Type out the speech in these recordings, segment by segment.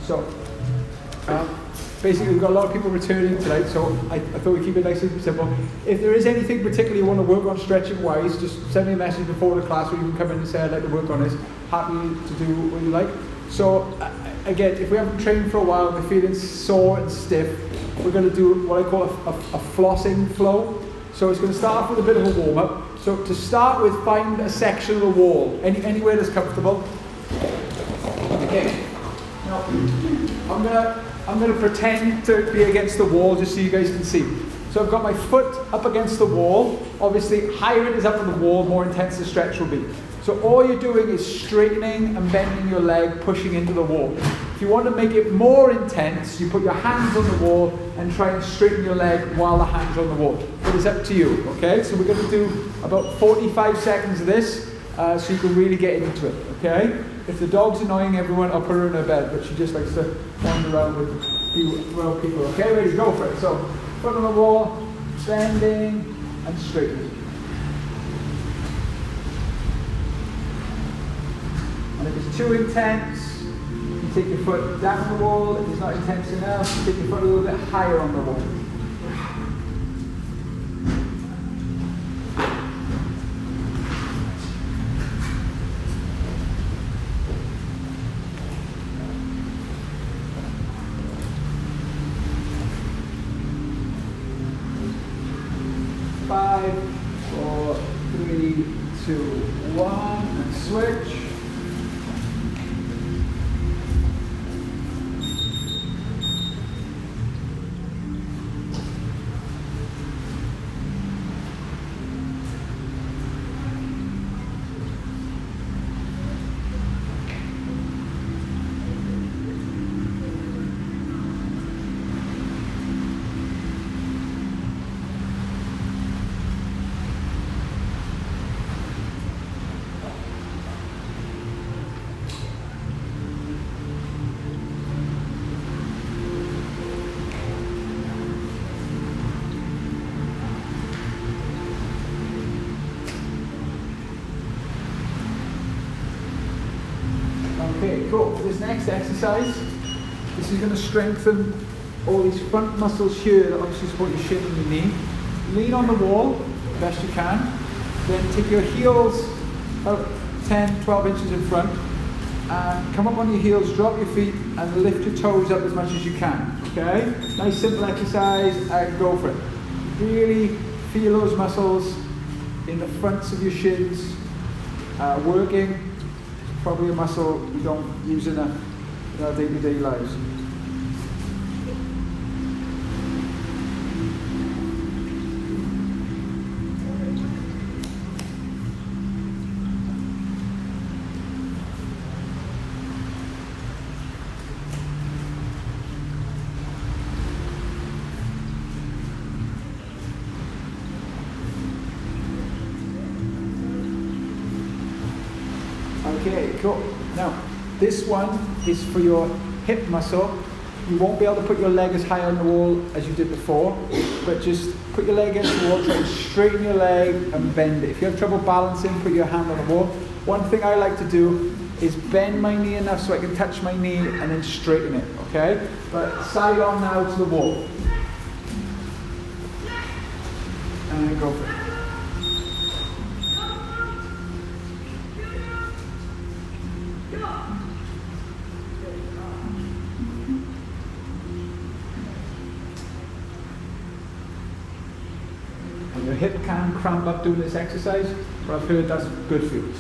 So, basically we've got a lot of people returning tonight, so I thought we'd keep it nice and simple. If there is anything particularly you want to work on stretching wise, just send me a message before the class, or you can come in and say I'd like to work on this. Happy to do what you like. So again, if we haven't trained for a while and we're feeling sore and stiff, we're going to do what I call a flossing flow. So it's going to start off with a bit of a warm up. So to start with, find a section of the wall, anywhere that's comfortable. Okay. Now, I'm gonna pretend to be against the wall just so you guys can see. So I've got my foot up against the wall. Obviously, higher it is up on the wall, more intense the stretch will be. So all you're doing is straightening and bending your leg, pushing into the wall. If you want to make it more intense, you put your hands on the wall and try and straighten your leg while the hands are on the wall. It is up to you, okay? So we're going to do about 45 seconds of this, so you can really get into it, okay? If the dog's annoying everyone, I'll put her in her bed, but she just likes to wander around with around people. Okay, ready, go for it. So, foot on the wall, bending and straightening. And if it's too intense, you take your foot down the wall. If it's not intense enough, you take your foot a little bit higher on the wall. 5, 4, 3, 2, 1, and switch. Okay, cool. For this next exercise, this is going to strengthen all these front muscles here that obviously support your shin and your knee. Lean on the wall as best you can. Then take your heels about 10, 12 inches in front. And come up on your heels, drop your feet, and lift your toes up as much as you can. Okay? Nice simple exercise, and go for it. Really feel those muscles in the fronts of your shins working. Probably a muscle we don't use enough in our day-to-day lives. Okay, cool. Now, this one is for your hip muscle. You won't be able to put your leg as high on the wall as you did before, but just put your leg against the wall, try and straighten your leg and bend it. If you have trouble balancing, put your hand on the wall. One thing I like to do is bend my knee enough so I can touch my knee and then straighten it, okay? But side on now to the wall. And then go for it. Your hip can cramp up doing this exercise, but I've heard that's good for you.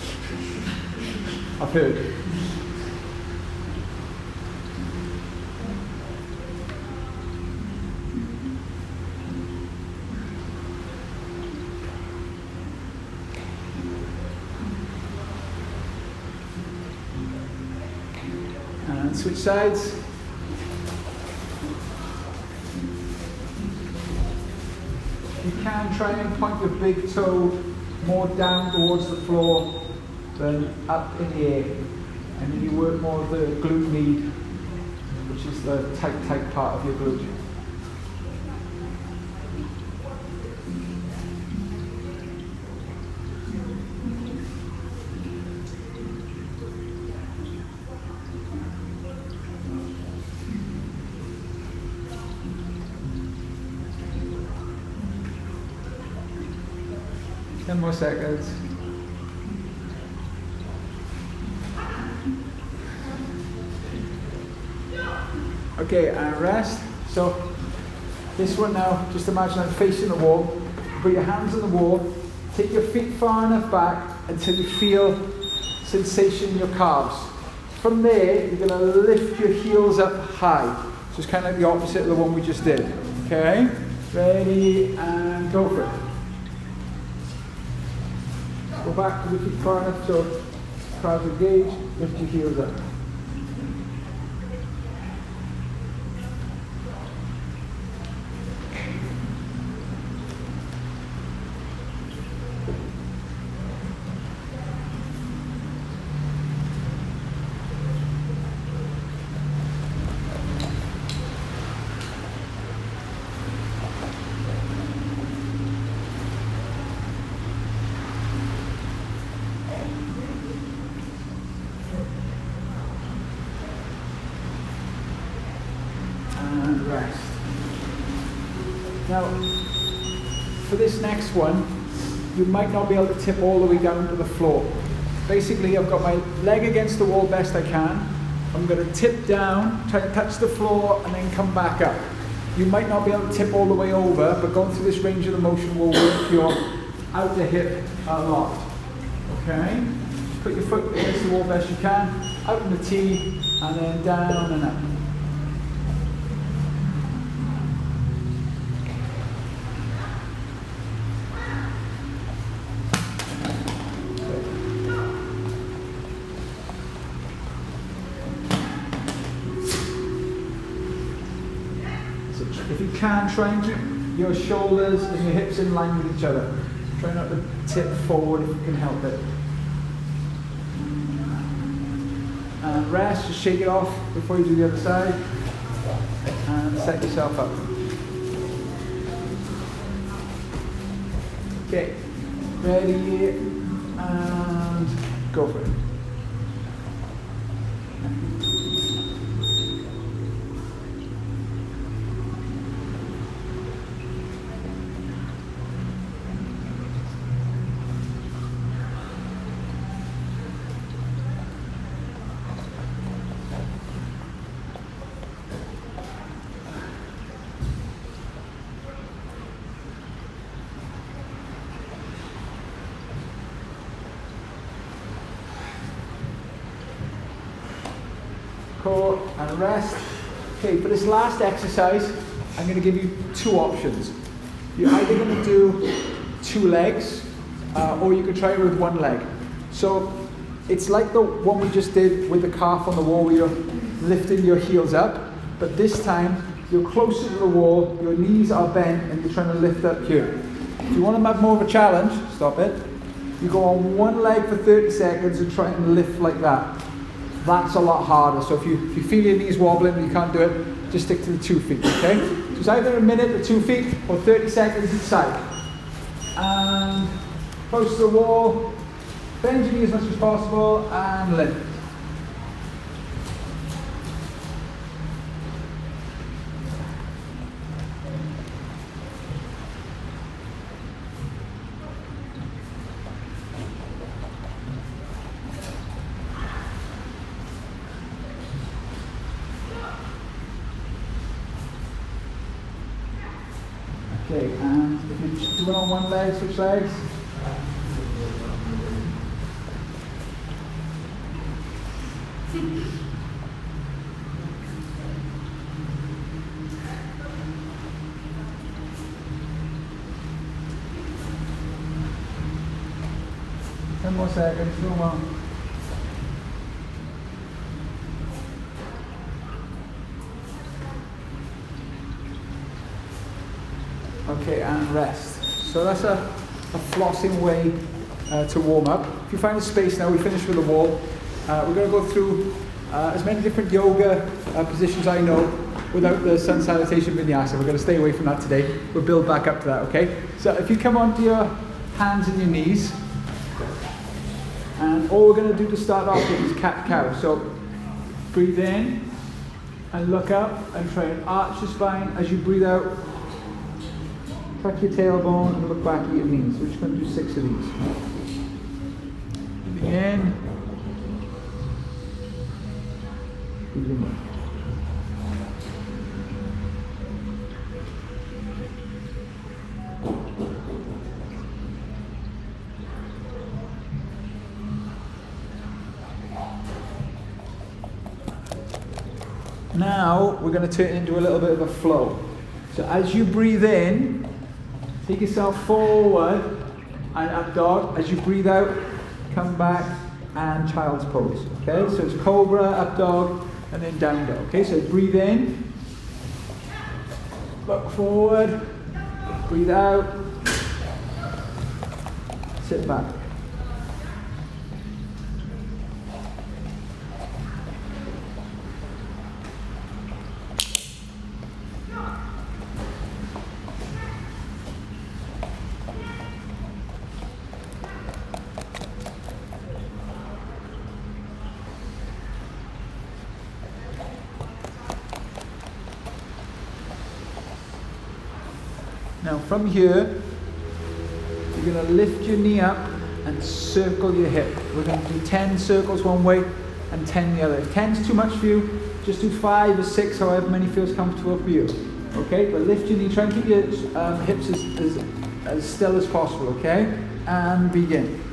I've heard. And switch sides. You can try and point your big toe more down towards the floor than up in the air. And then you work more of the glute med, which is the tight part of your glute. 10 more seconds. Okay, and rest. So this one now, just imagine I'm facing the wall. Put your hands on the wall. Take your feet far enough back until you feel sensation in your calves. From there, you're going to lift your heels up high. So it's kind of like the opposite of the one we just did. Okay? Ready, and go for it. Go back to the feet far enough so calves engage. Lift your heels up. And rest. Now, for this next one, you might not be able to tip all the way down to the floor. Basically, I've got my leg against the wall best I can. I'm going to tip down, try to touch the floor, and then come back up. You might not be able to tip all the way over, but going through this range of the motion will work your outer hip a lot. Okay? Put your foot against the wall best you can, out in the T, and then down and up. If you can, try and keep your shoulders and your hips in line with each other. Try not to tip forward if you can help it. And rest, just shake it off before you do the other side. And set yourself up. Okay, ready, and go for it. Core and rest. Okay, for this last exercise, I'm going to give you two options. You're either going to do two legs, or you can try it with one leg. So it's like the one we just did with the calf on the wall where you're lifting your heels up, but this time you're closer to the wall, your knees are bent, and you're trying to lift up here. If you want to have more of a challenge, stop it. You go on one leg for 30 seconds and try and lift like that. That's a lot harder. So if you feel your knees wobbling and you can't do it, just stick to the 2 feet, okay? So it's either a minute or 2 feet or 30 seconds each side. And close to the wall, bend your knee as much as possible and lift. Okay, and if you do it on one leg, switch legs. Ten more seconds, no more. Okay, and rest. So that's a flossing way to warm up. If you find a space now, we finished with the wall. We're going to go through as many different yoga positions I know without the sun salutation vinyasa. We're going to stay away from that today. We'll build back up to that, okay? So if you come onto your hands and your knees, and all we're going to do to start off with is cat-cow. So breathe in and look up and try and arch the spine as you breathe out. tuck your tailbone and look back at your knees. We're just going to do 6 of these. Breathing in. Breathing in. Now we're going to turn it into a little bit of a flow. So as you breathe in, take yourself forward and up dog. As you breathe out, come back and child's pose. Okay, so it's cobra, up dog, and then down dog. Okay, so breathe in, look forward, breathe out, sit back. Now from here, you're going to lift your knee up and circle your hip. We're going to do 10 circles one way and 10 the other. If 10's too much for you, just do 5 or 6, however many feels comfortable for you. Okay, but lift your knee, try and keep your hips as still as possible, okay? And begin.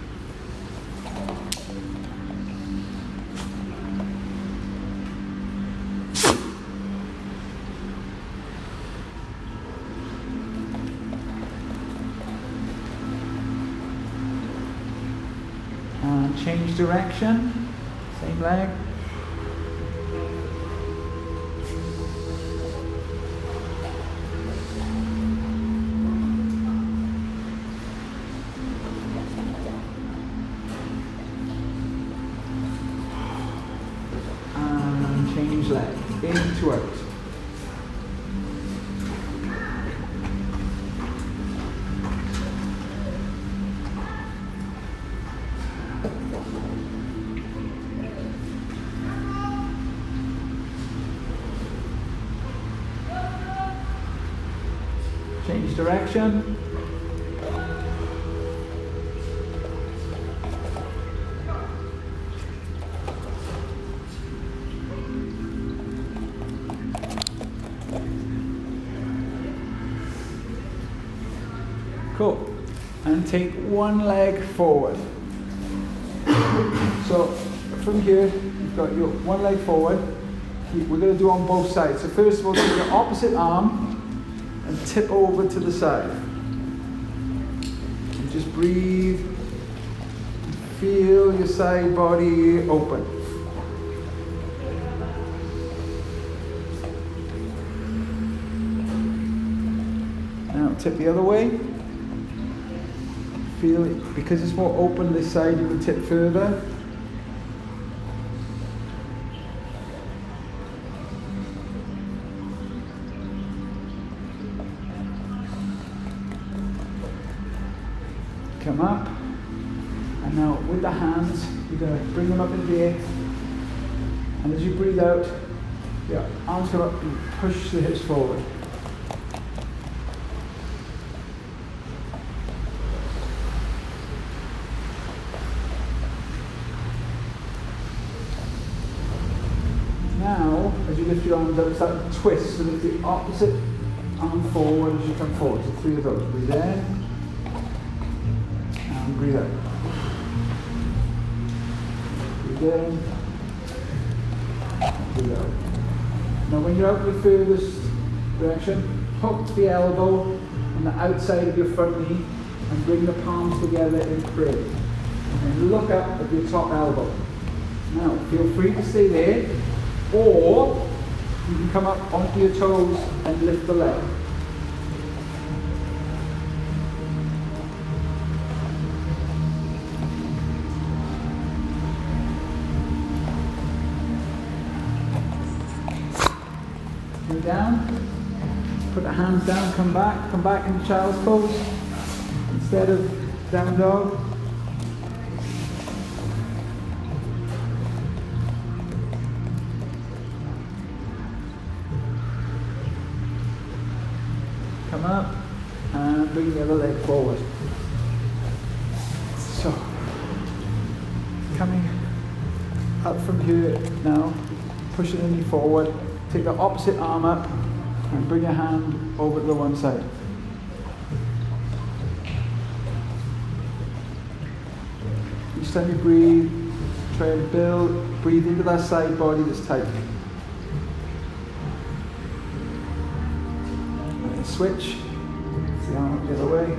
And change direction, same leg. And change leg, in to out. Change direction. Cool. And take one leg forward. So from here, you've got your one leg forward. We're going to do on both sides. So first of all, take your opposite arm and tip over to the side. And just breathe. Feel your side body open. Now tip the other way. Feel it, because it's more open this side, you can tip further. Come up, and now with the hands, you're going to bring them up in the air, and as you breathe out, your arms come up and push the hips forward. Now, as you lift your arms up, start to twist, so lift the opposite arm forward as you come forward. So 3 of those. Breathe in. And breathe out. Breathe in. Breathe out. Now when you're out in the furthest direction, hook the elbow on the outside of your front knee and bring the palms together in prayer. And then look up at your top elbow. Now feel free to stay there, or you can come up onto your toes and lift the leg. Down, put the hands down, come back into child's pose instead of down dog. Come up and bring the other leg forward. So, coming up from here now, pushing the knee forward, take the opposite arm up and bring your hand over to the one side. Each time you breathe, try and breathe into that side body that's tight. And switch, the arm the other way.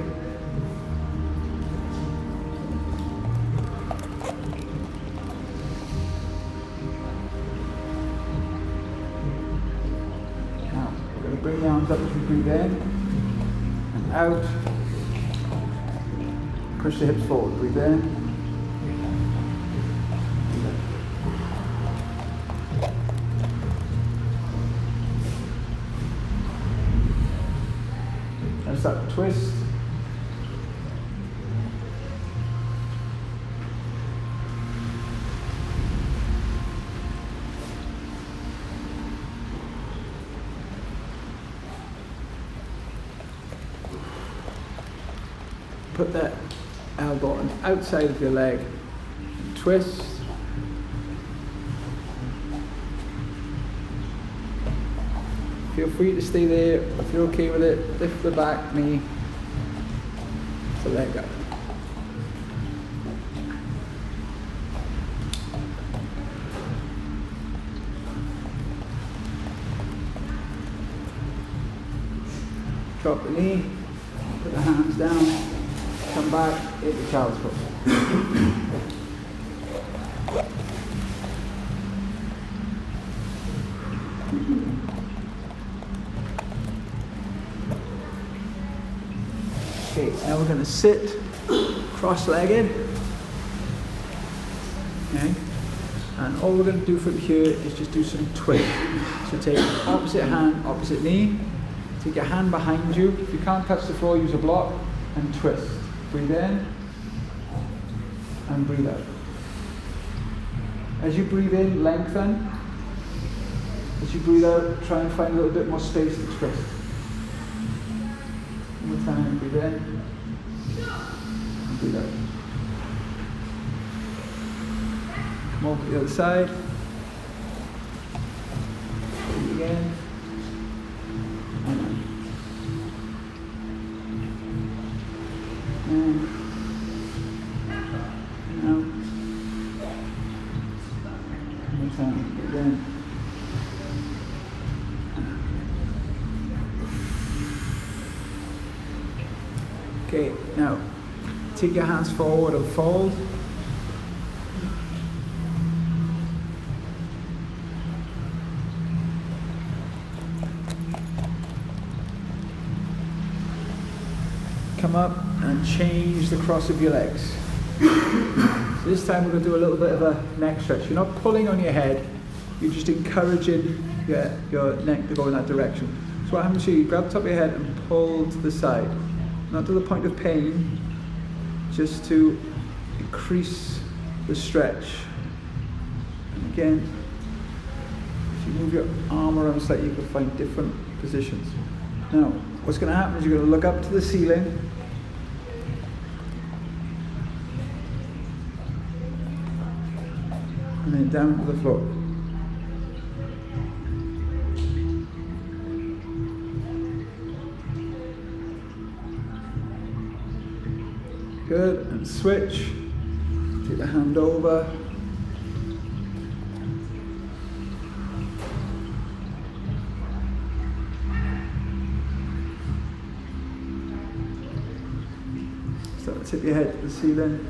Bring the arms up as you breathe in and out. Push the hips forward. Breathe in. And start to twist. Put that elbow on the outside of your leg and twist. Feel free to stay there. If you're okay with it, lift the back knee to leg up. Drop the knee, put the hands down. Come back into child's pose. Okay, now we're going to sit cross-legged. Okay, and all we're going to do from here is just do some twists. So take opposite hand, opposite knee. Take your hand behind you. If you can't touch the floor, use a block and twist. Breathe in and breathe out. As you breathe in, lengthen. As you breathe out, try and find a little bit more space to twist. One more time, breathe in and breathe out. Come over to the other side. Breathe again. And out. And out. One more time, breathe in. Okay, now take your hands forward and fold. Come up and change the cross of your legs. So this time we're going to do a little bit of a neck stretch. You're not pulling on your head, you're just encouraging your neck to go in that direction. So what happens here, you grab the top of your head and pull to the side. Not to the point of pain, just to increase the stretch. And again, if you move your arm around slightly, you can find different positions. Now, what's going to happen is you're going to look up to the ceiling. And then down to the floor. Good, and switch. Take the hand over. Start to tip your head to the ceiling.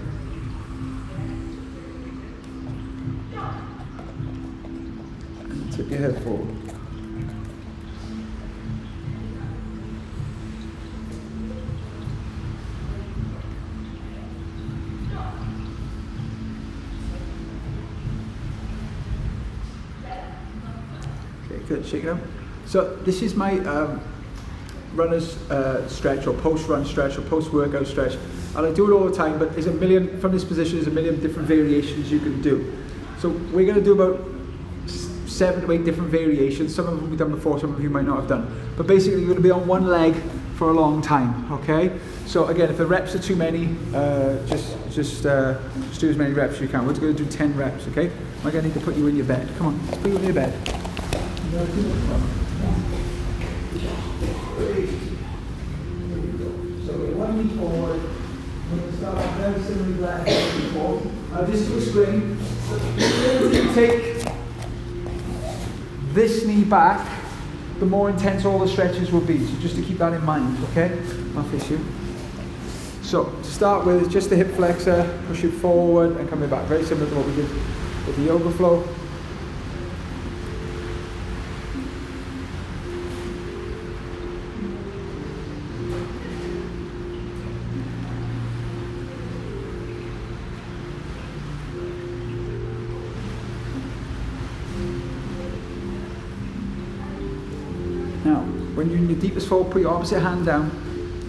And tip your head forward. Good, shake it up. So this is my runner's stretch, or post-run stretch, or post-workout stretch. And I do it all the time, but there's a million, from this position, there's a million different variations you can do. So we're going to do about 7 to 8 different variations. Some of them we've done before, some of you might not have done. But basically you're going to be on one leg for a long time, okay? So again, if the reps are too many, just do as many reps as you can. We're going to do 10 reps, okay? I'm going to need to put you in your bed. Come on, let's put you in your bed. So we're 1 knee forward. We're going to start off very similarly like before. Just to explain, you take this knee back, the more intense all the stretches will be. So just to keep that in mind, okay? I'll face you. So to start with, just the hip flexor, push it forward and coming back. Very similar to what we did with the yoga flow. Now, when you're in your deepest fold, put your opposite hand down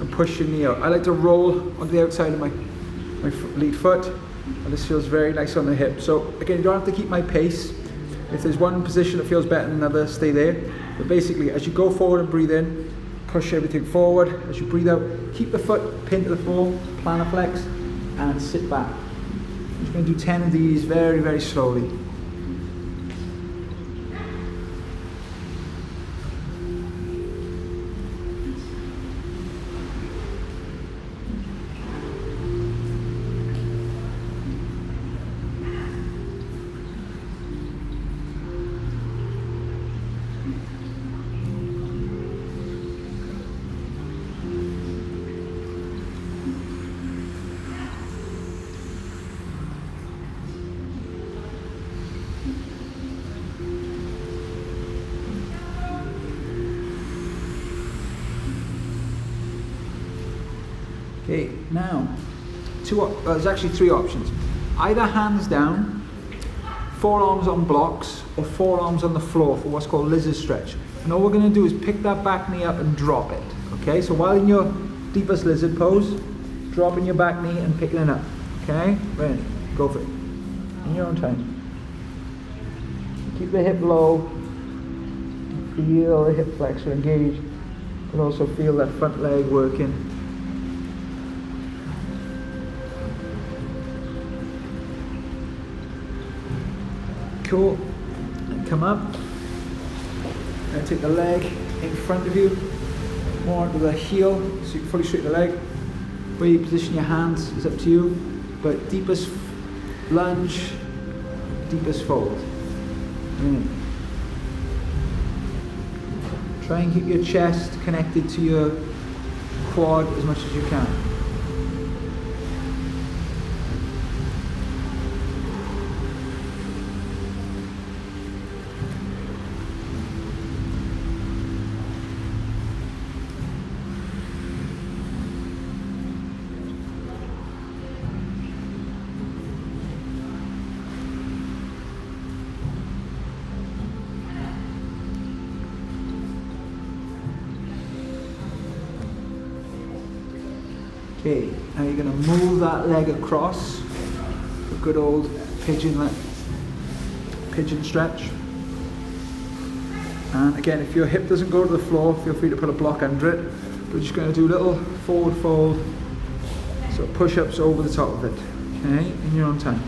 and push your knee out. I like to roll onto the outside of my lead foot, and this feels very nice on the hip. So again, you don't have to keep my pace. If there's one position that feels better than another, stay there. But basically, as you go forward and breathe in, push everything forward. As you breathe out, keep the foot pinned to the floor, plantar flex, and sit back. I'm just going to do 10 of these very, very slowly. Okay, now, there's actually 3 options. Either hands down, forearms on blocks, or forearms on the floor for what's called lizard stretch. And all we're going to do is pick that back knee up and drop it. Okay, so while in your deepest lizard pose, dropping your back knee and picking it up. Okay, ready, go for it. In your own time. Keep the hip low, feel the hip flexor engage, but also feel that front leg working. Cool, and come up, and take the leg in front of you, more onto the heel, so you can fully straighten the leg. Where you position your hands is up to you, but deepest lunge, deepest fold. Try and keep your chest connected to your quad as much as you can. Okay, now you're going to move that leg across, a good old pigeon stretch. And again, if your hip doesn't go to the floor, feel free to put a block under it. We're just going to do a little forward fold, so push-ups over the top of it, okay, in your own time.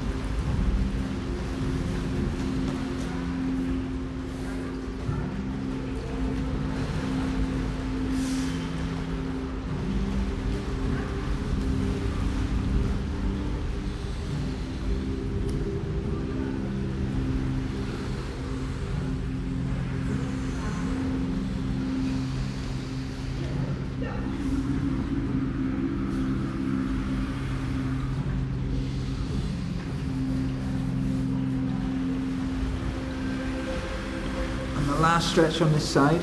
Last stretch on this side,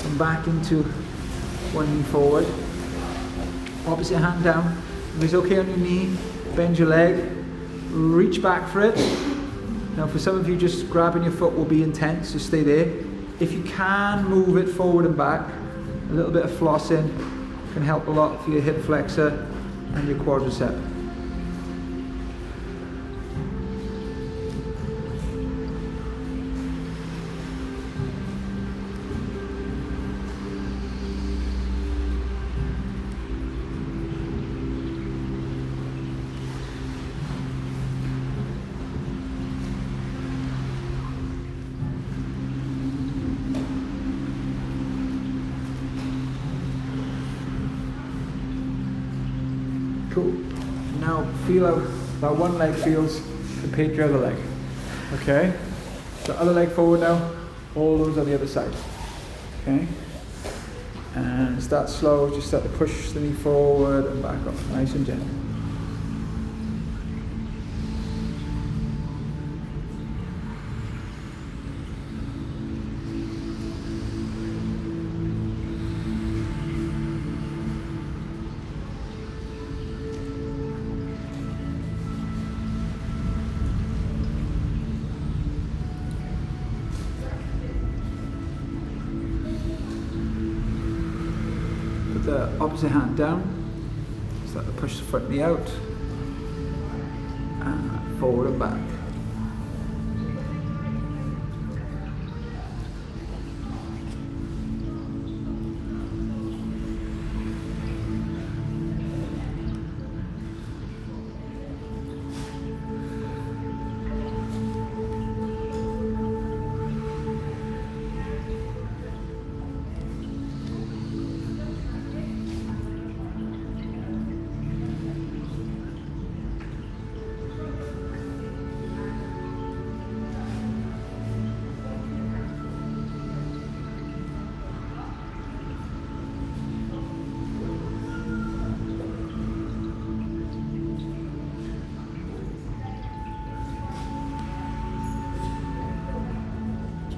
and back into 1 knee forward, opposite hand down. If it's okay on your knee, bend your leg, reach back for it. Now for some of you, just grabbing your foot will be intense, so stay there. If you can move it forward and back, a little bit of flossing can help a lot for your hip flexor and your quadricep. Cool. Now feel out that one leg feels compared to your other leg. Okay? So other leg forward now, all those on the other side. Okay? And start slow, just start to push the knee forward and back up, nice and gentle. The opposite hand down, start to push the front knee out, and forward and back.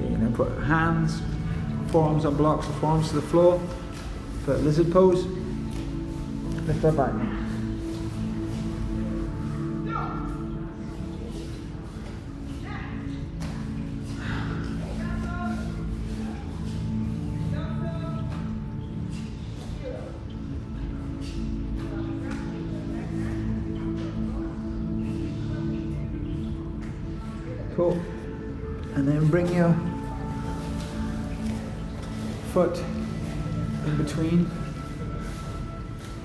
Then put hands, forearms on blocks, or forearms to the floor for lizard pose. Lift our back. Cool. And then bring your foot in between.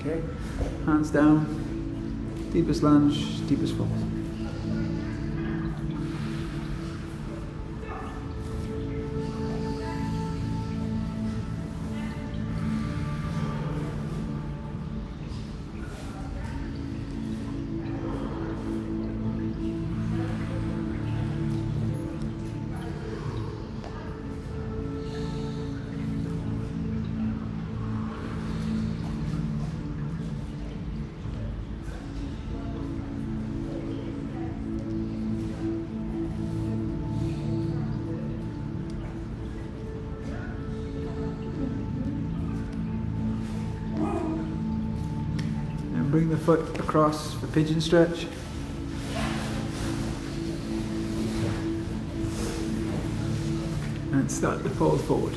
Okay. Hands down. Deepest lunge, deepest fold. Bring the foot across for pigeon stretch. And start to fold forward.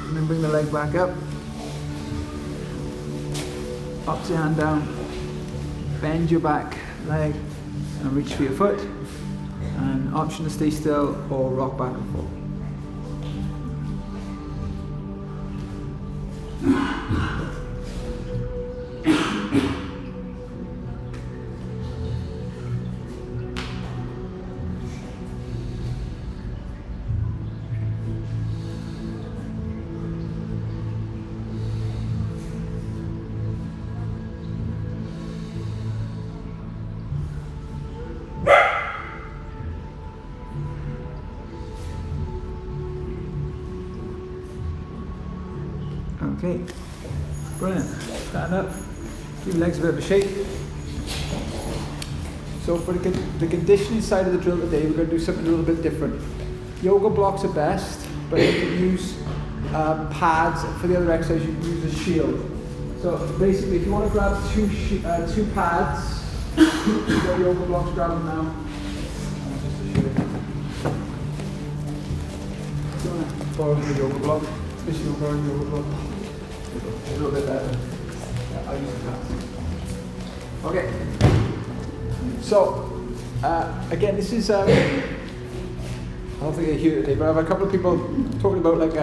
And then bring the leg back up. Opposite hand down. Bend your back leg and reach for your foot. And option to stay still or rock back and forth. Okay, brilliant. Stand up, give your legs a bit of a shake. So for the conditioning side of the drill today, we're going to do something a little bit different. Yoga blocks are best, but you can use pads. For the other exercise, you can use a shield. So basically, if you want to grab two pads, you've got yoga blocks, grab them now. If you want to borrow the yoga block, this is your yoga block. A little bit better. Yeah, I'll use the glass. Okay. So, again, this is, I don't think they're here today, but I have a couple of people talking about like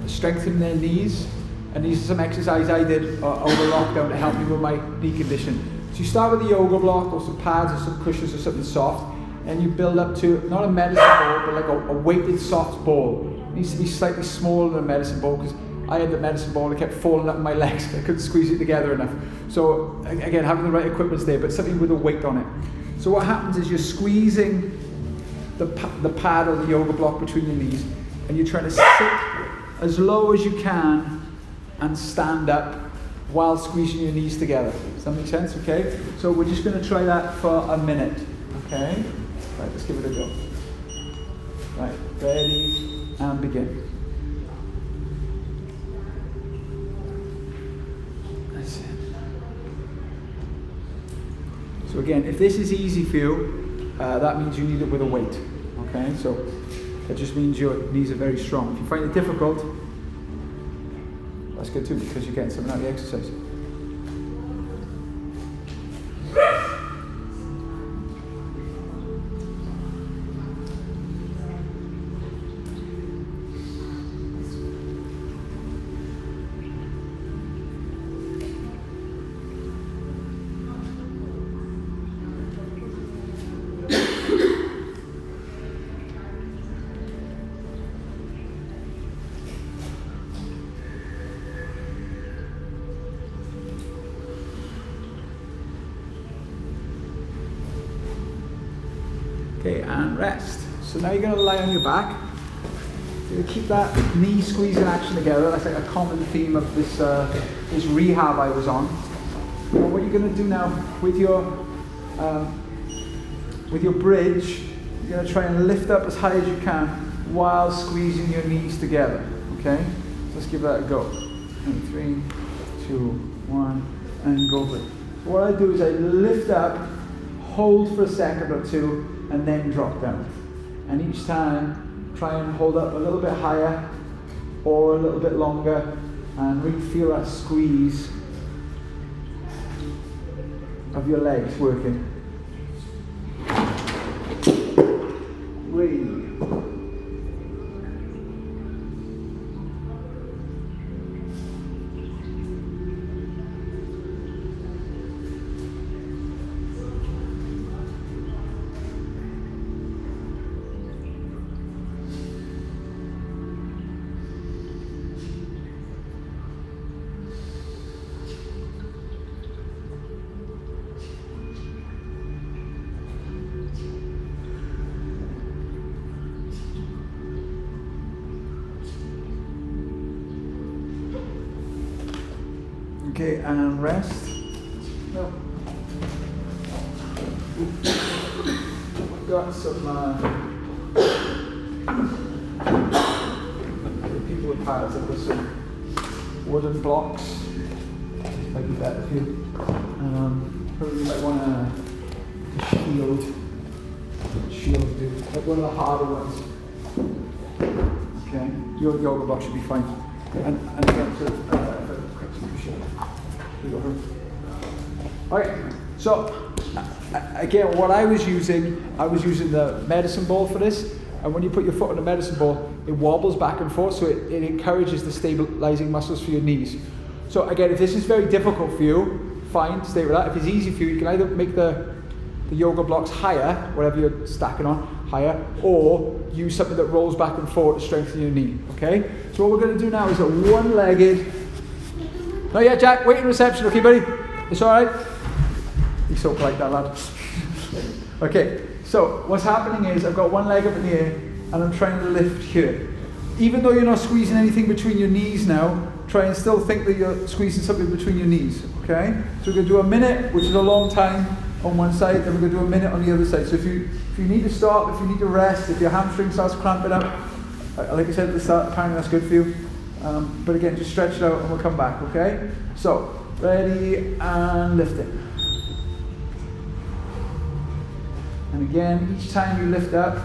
strengthening their knees. And these are some exercises I did over lockdown to help me with my knee condition. So you start with a yoga block or some pads or some cushions or something soft, and you build up to, not a medicine ball, but like a weighted soft ball. It needs to be slightly smaller than a medicine ball, because I had the medicine ball, it kept falling up my legs, I couldn't squeeze it together enough. So again, having the right equipment's there, but something with a weight on it. So what happens is you're squeezing the pad or the yoga block between your knees, and you're trying to sit as low as you can and stand up while squeezing your knees together. Does that make sense? Okay? So we're just going to try that for a minute. Okay? Right, let's give it a go. Right, ready, and begin. That's it. So again, if this is easy for you, that means you need it with a weight. Okay? So that just means your knees are very strong. If you find it difficult, that's good too, because you're getting something out of the exercise. Okay, and rest. So now you're going to lie on your back. You're going to keep that knee squeezing action together. That's like a common theme of this this rehab I was on. And what you're going to do now with your bridge, you're going to try and lift up as high as you can while squeezing your knees together. Okay? So let's give that a go. And 3, 2, 1, and go for it. So what I do is I lift up, hold for a second or two, and then drop down. And each time, try and hold up a little bit higher or a little bit longer, and really feel that squeeze of your legs working. Really. Okay, and rest. No. We've got some people with pads. I've got some wooden blocks. Might be better for you. Probably might want a shield. Shield, do like one of the harder ones. Okay, your yoga block should be fine. And again, so. Okay, so again, what I was using the medicine ball for this, and when you put your foot on the medicine ball, it wobbles back and forth, so it encourages the stabilizing muscles for your knees. So again, if this is very difficult for you, fine, stay with that. If it's easy for you, you can either make the yoga blocks higher, whatever you're stacking on, higher, or use something that rolls back and forth to strengthen your knee, okay? So what we're going to do now is a one-legged. No, yeah, Jack, wait in reception, okay, buddy? It's all right? He's so polite, that lad. Okay, so what's happening is I've got one leg up in the air, and I'm trying to lift here. Even though you're not squeezing anything between your knees now, try and still think that you're squeezing something between your knees, okay? So we're going to do a minute, which is a long time on one side, then we're going to do a minute on the other side. So if you need to stop, if you need to rest, if your hamstring starts cramping up, like I said at the start, apparently that's good for you. But again, just stretch it out and we'll come back, okay? So, ready, and lift it. And again, each time you lift up,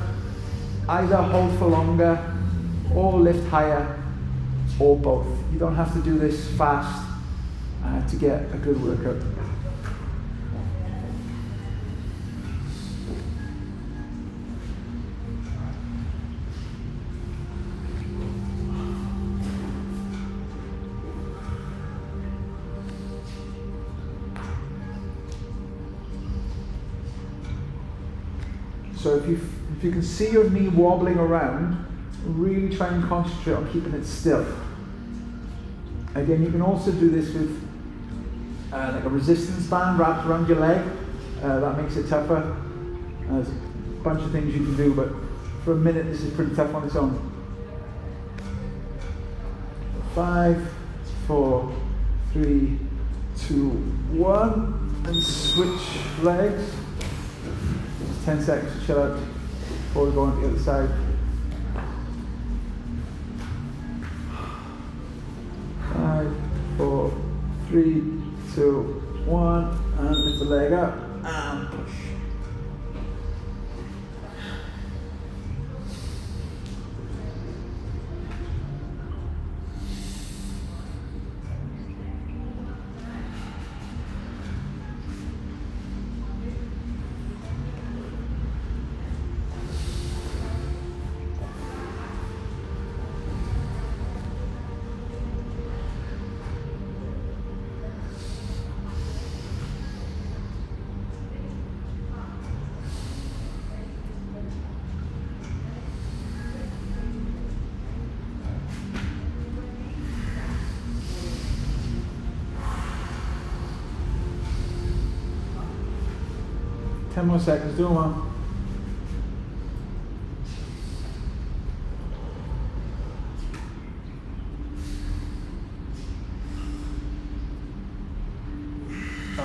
either hold for longer or lift higher or both. You don't have to do this fast to get a good workout. So if you can see your knee wobbling around, really try and concentrate on keeping it still. Again, you can also do this with like a resistance band wrapped around your leg. That makes it tougher. There's a bunch of things you can do, but for a minute this is pretty tough on its own. 5, 4, 3, 2, 1, and switch legs. 10 seconds to chill out before we go on the other side. 5, 4, 3, 2, 1, and lift the leg up and push. Ten more seconds, do one.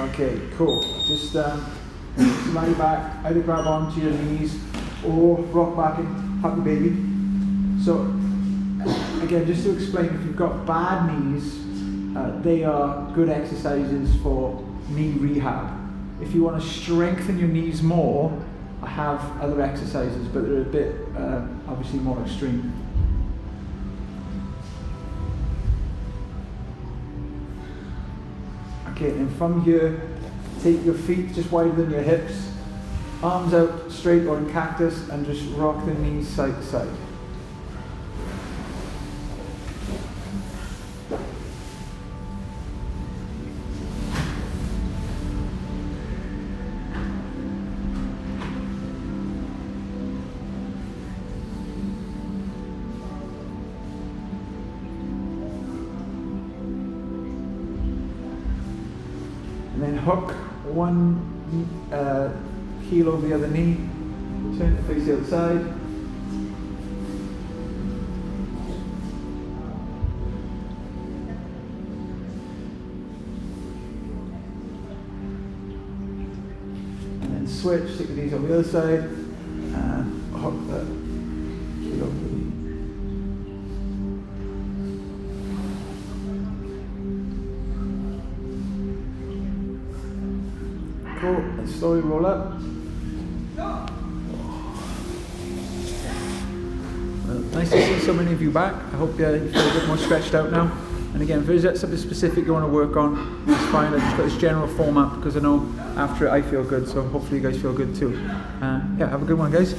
Okay, cool. Just lie back, either grab onto your knees or rock back in happy baby. So again, just to explain, if you've got bad knees, they are good exercises for knee rehab. If you want to strengthen your knees more, I have other exercises, but they're a bit obviously more extreme. Okay, and from here, take your feet just wider than your hips, arms out straight or in cactus, and just rock the knees side to side. And then hook one heel over the other knee, turn to face the other side. And then switch, take the knees over the other side, and hook the heel over the knee. Cool, and slowly roll up. Well, nice to see so many of you back. I hope you feel a bit more stretched out now. And again, if there's something specific you want to work on, it's fine. I just got this general format because I know after it I feel good, so hopefully you guys feel good too. Yeah, have a good one, guys.